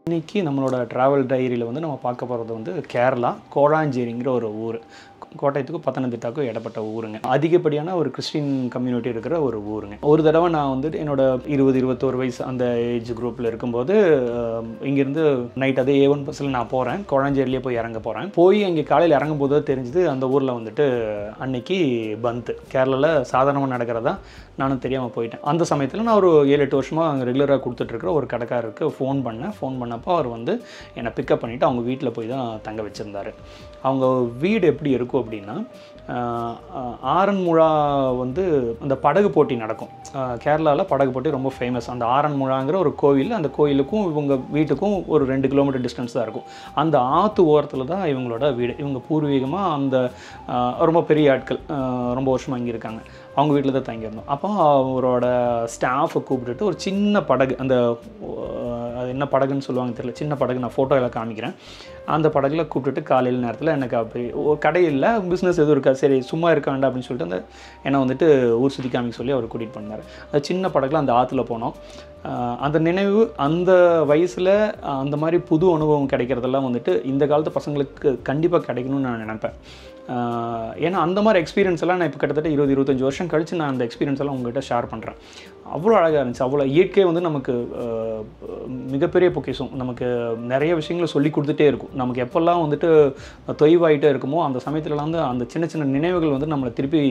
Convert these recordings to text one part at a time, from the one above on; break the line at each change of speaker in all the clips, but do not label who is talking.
இன்னைக்கு நம்மளோட ட்ராவல் டைரியில் வந்து நம்ம பார்க்க போகிறது வந்து கேரளா கோழாஞ்சேரிங்கிற ஒரு ஊர். கோட்டயத்துக்கும் பத்தனந்திட்டாவுக்கும் இடப்பட்ட ஊருங்க. அதிகப்படியான ஒரு கிறிஸ்டின் கம்யூனிட்டி இருக்கிற ஒரு ஊருங்க. ஒரு தடவை நான் வந்துட்டு என்னோட 20-21 வயசு அந்த ஏஜ் குரூப்பில் இருக்கும்போது இங்கேருந்து நைட் அதே A1 பஸ்ஸில் நான் போகிறேன். கோழாஞ்சேரியிலே போய் இறங்க போகிறேன். போய் அங்கே காலையில் இறங்கும் போது தெரிஞ்சுது அந்த ஊரில் வந்துட்டு அன்னைக்கு பந்த். கேரளாவில் சாதாரணமாக நடக்கிறதா நானும் தெரியாமல் போயிட்டேன். அந்த சமயத்தில் நான் ஒரு 7-8 வருஷமாக அங்கே ரெகுலராக கொடுத்துட்ருக்கிற ஒரு கடைக்காரருக்கு ஃபோன் பண்ணப்போ அவர் வந்து என்னை பிக்கப் பண்ணிவிட்டு அவங்க வீட்டில் போய் தான் தங்க வச்சுருந்தார். அவங்க வீடு எப்படி இருக்கும் அப்படின்னா, ஆரன்முழா வந்து அந்த படகு போட்டி நடக்கும். கேரளாவில் படகு போட்டி ரொம்ப ஃபேமஸ். அந்த ஆரன்முழாங்கிற ஒரு கோவில், அந்த கோயிலுக்கும் இவங்க வீட்டுக்கும் ஒரு 2 கிலோமீட்டர் டிஸ்டன்ஸ் தான் இருக்கும். அந்த ஆற்று ஓரத்தில் தான் இவங்களோட வீடு. இவங்க பூர்வீகமாக அந்த ரொம்ப பெரிய ஆட்கள், ரொம்ப வருஷமாக இங்கே இருக்காங்க. அவங்க வீட்டில் தான் தங்கியிருந்தோம். அப்போ அவரோட ஸ்டாஃபை கூப்பிட்டுட்டு ஒரு சின்ன படகு, அந்த அது என்ன படகுன்னு சொல்லுவாங்க தெரியல, சின்ன படகு, நான் ஃபோட்டோவில் காமிக்கிறேன். அந்த படகுல கூப்பிட்டுட்டு காலையில் நேரத்தில் எனக்கு அப்படி ஒரு கடையில் பிஸ்னஸ் எதுவும் இருக்கா, சரி சும்மா இருக்க வேண்டாம் அப்படின்னு சொல்லிட்டு அந்த என்னை வந்துட்டு ஊர் சுற்றி காமிக்க சொல்லி அவர் கூட்டிகிட்டு பண்ணார். அது சின்ன படகுல அந்த ஆற்றுல போனோம். அந்த நினைவு, அந்த வயசில் அந்த மாதிரி புது அனுபவம் கிடைக்கிறதெல்லாம் வந்துட்டு இந்த காலத்து பசங்களுக்கு கண்டிப்பாக கிடைக்கணும்னு நான் நினைப்பேன். ஏன்னா அந்த மாதிரி எக்ஸ்பீரியன்ஸ் எல்லாம் நான் இப்போ கிட்டத்தட்ட 20-25 வருஷம் கழித்து நான் அந்த எக்ஸ்பீரியன்ஸ் எல்லாம் உங்கள்கிட்ட ஷேர் பண்ணுறேன். அவ்வளோ அழகாக இருந்துச்சு. அவ்வளோ இயற்கை வந்து நமக்கு மிகப்பெரிய பொக்கிஷம். நமக்கு நிறைய விஷயங்களை சொல்லி கொடுத்துட்டே இருக்கும். நமக்கு எப்போல்லாம் வந்துட்டு தொய்வாயிட்டே இருக்குமோ அந்த சமயத்துலலாம் வந்து அந்த சின்ன சின்ன நினைவுகள் வந்து நம்மளை திருப்பி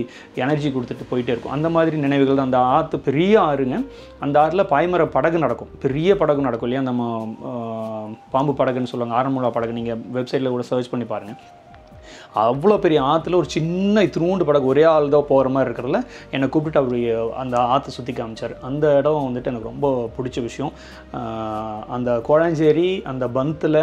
எனர்ஜி கொடுத்துட்டு போயிட்டே இருக்கும். அந்த மாதிரி நினைவுகள் தான். அந்த ஆற்று பெரிய ஆறுங்க. அந்த ஆறில் பாய்மர படகு நடக்கும், பெரிய படகு நடக்கும் இல்லையா, நம்ம பாம்பு படகுன்னு சொல்லுவாங்க, ஆரன்முழா படகு. நீங்கள் வெப்சைட்டில் கூட சர்ச் பண்ணி பாருங்கள். அவ்வளோ பெரிய ஆற்றுல ஒரு சின்ன இத்தினூண்டு படகு, ஒரே ஆள் தான் போகிற மாதிரி இருக்கிறதுல என்னை கூப்பிட்டு அவர் அந்த ஆற்றை சுற்றி காமிச்சார். அந்த இடம் வந்துட்டு எனக்கு ரொம்ப பிடிச்ச விஷயம். அந்த கோழாஞ்சேரி அந்த பந்தில்,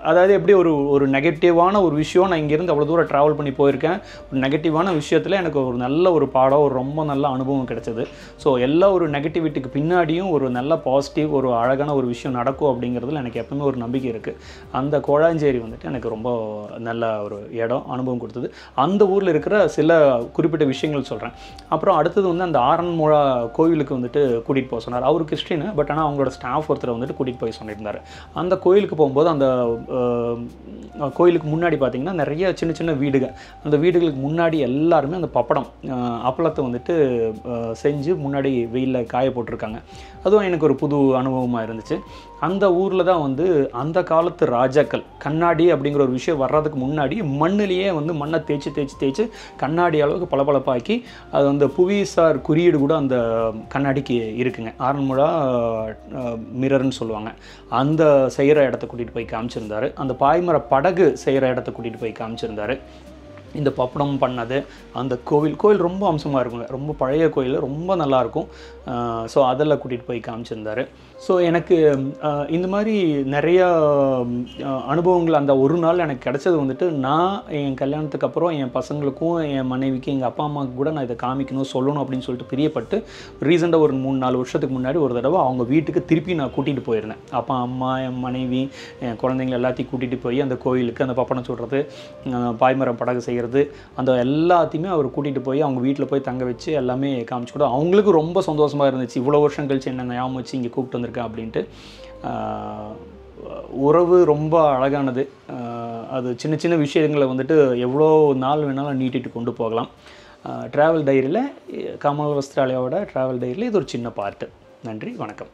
அதாவது எப்படி ஒரு நெகட்டிவான ஒரு விஷயம், நான் இங்கேருந்து அவ்வளோ தூரம் ட்ராவல் பண்ணி போயிருக்கேன், ஒரு நெகட்டிவான விஷயத்தில் எனக்கு ஒரு நல்ல ஒரு பாடம், ஒரு ரொம்ப நல்ல அனுபவம் கிடைச்சது. ஸோ எல்லா ஒரு நெகட்டிவிட்டிக்கு பின்னாடியும் ஒரு நல்ல பாசிட்டிவ், ஒரு அழகான ஒரு விஷயம் நடக்கும் அப்படிங்கிறதுல எனக்கு எப்பவுமே ஒரு நம்பிக்கை இருக்குது. அந்த கோழாஞ்சேரி வந்துட்டு எனக்கு ரொம்ப நல்ல ஒரு இடம், அனுபவம் கொடுத்தது. அந்த ஊரில் இருக்கிற சில குறிப்பிட்ட விஷயங்கள் சொல்கிறேன். அப்புறம் அடுத்தது வந்து அந்த ஆரன்முழா கோவிலுக்கு வந்துட்டு கூட்டிகிட்டு போக சொன்னார். அவர் கிறிஸ்டின், பட் ஆனால் அவங்களோட ஸ்டாஃப் ஒருத்தரை வந்துட்டு கூட்டிகிட்டு போய் சொல்லியிருந்தார். அந்த கோயிலுக்கு போகும்போது அந்த கோயிலுக்கு முன்னாடி பார்த்திங்கன்னா நிறைய சின்ன சின்ன வீடுகள். அந்த வீடுகளுக்கு முன்னாடி எல்லாருமே அந்த அப்பளத்தை வந்துட்டு செஞ்சு முன்னாடி வெயிலில் காய போட்டிருக்காங்க. அதுவும் எனக்கு ஒரு புது அனுபவமாக இருந்துச்சு. அந்த ஊரில் தான் வந்து அந்த காலத்து ராஜாக்கள் கண்ணாடி அப்படிங்கிற ஒரு விஷயம் வர்றதுக்கு முன்னாடி மண்ணிலேயே வந்து மண்ணை தேய்ச்சி கண்ணாடி அளவுக்கு பளபளப்பாக்கி அது அந்த புவிசார் குறியீடு கூட அந்த கண்ணாடிக்கு இருக்குங்க. ஆரன்முழா மிரர்னு சொல்லுவாங்க. அந்த செய்கிற இடத்த கூட்டிகிட்டு போய் காமிச்சிருந்தார். அந்த பாய்மர படகு செய்கிற இடத்த கூட்டிகிட்டு போய் காமிச்சிருந்தார். இந்த பப்படம் பண்ணது, அந்த கோவில் ரொம்ப அம்சமாக இருக்குங்க. ரொம்ப பழைய கோயில், ரொம்ப நல்லாயிருக்கும். ஸோ அதெல்லாம் கூட்டிகிட்டு போய் காமிச்சிருந்தார். ஸோ எனக்கு இந்த மாதிரி நிறையா அனுபவங்கள் அந்த ஒரு நாள் எனக்கு கிடச்சது வந்துட்டு, நான் என் கல்யாணத்துக்கு அப்புறம் என் பசங்களுக்கும் என் மனைவிக்கு எங்கள் அப்பா அம்மாவுக்கு கூட நான் இதை காமிக்கணும், சொல்லணும் அப்படின்னு சொல்லிட்டு பிரியப்பட்டு ரீசெண்டாக ஒரு 3-4 வருஷத்துக்கு முன்னாடி ஒரு தடவை அவங்க வீட்டுக்கு திருப்பி நான் கூட்டிகிட்டு போயிருந்தேன். அப்பா அம்மா, என் மனைவி, என் குழந்தைங்க எல்லாத்தையும் கூட்டிகிட்டு போய் அந்த கோயிலுக்கு அந்த பப்படம் சுடுறது, பாய்மரம் படகு செய்கிறது, அந்த எல்லாத்தையுமே அவர் கூட்டிகிட்டு போய் அவங்க வீட்டில் போய் தங்க வச்சு எல்லாமே காமிச்சு கூட அவங்களுக்கு ரொம்ப சந்தோஷமாக இருந்துச்சு. இவ்வளோ வருஷம் கழிச்சு என்ன ஞாபகம் வச்சு இங்கே கூப்பிட்டு வந்திருக்கேன் அப்படின்ட்டு. உறவு ரொம்ப அழகானது. அது சின்ன சின்ன விஷயங்களை வந்துட்டு எவ்வளோ நாள் வேணாலும் நீட்டிட்டு கொண்டு போகலாம். ட்ராவல் டைரியில், கமல் வஸ்திராலயாவோட ட்ராவல் டைரியில் இது ஒரு சின்ன பார்ட்டு. நன்றி, வணக்கம்.